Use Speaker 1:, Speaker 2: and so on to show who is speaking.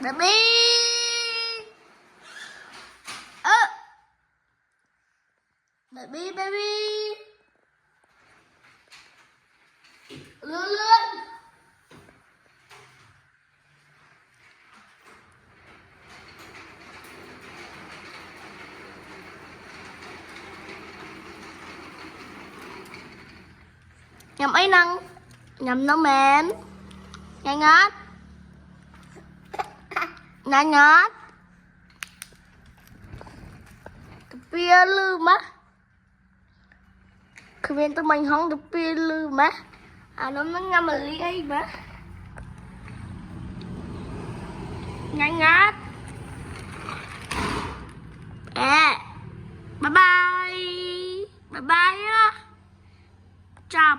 Speaker 1: Baby. Baby, baby. Lươn lươn. Nhầm ấy năng. Nhầm nó mềm. Nhanh ngót. Nhanh ngót. Bia lư má. Khi bên tụi mình không được bia lư má. Nó ngâm ở ly ấy má. Nhanh ngót. Bye bye. Bye bye á. Chào.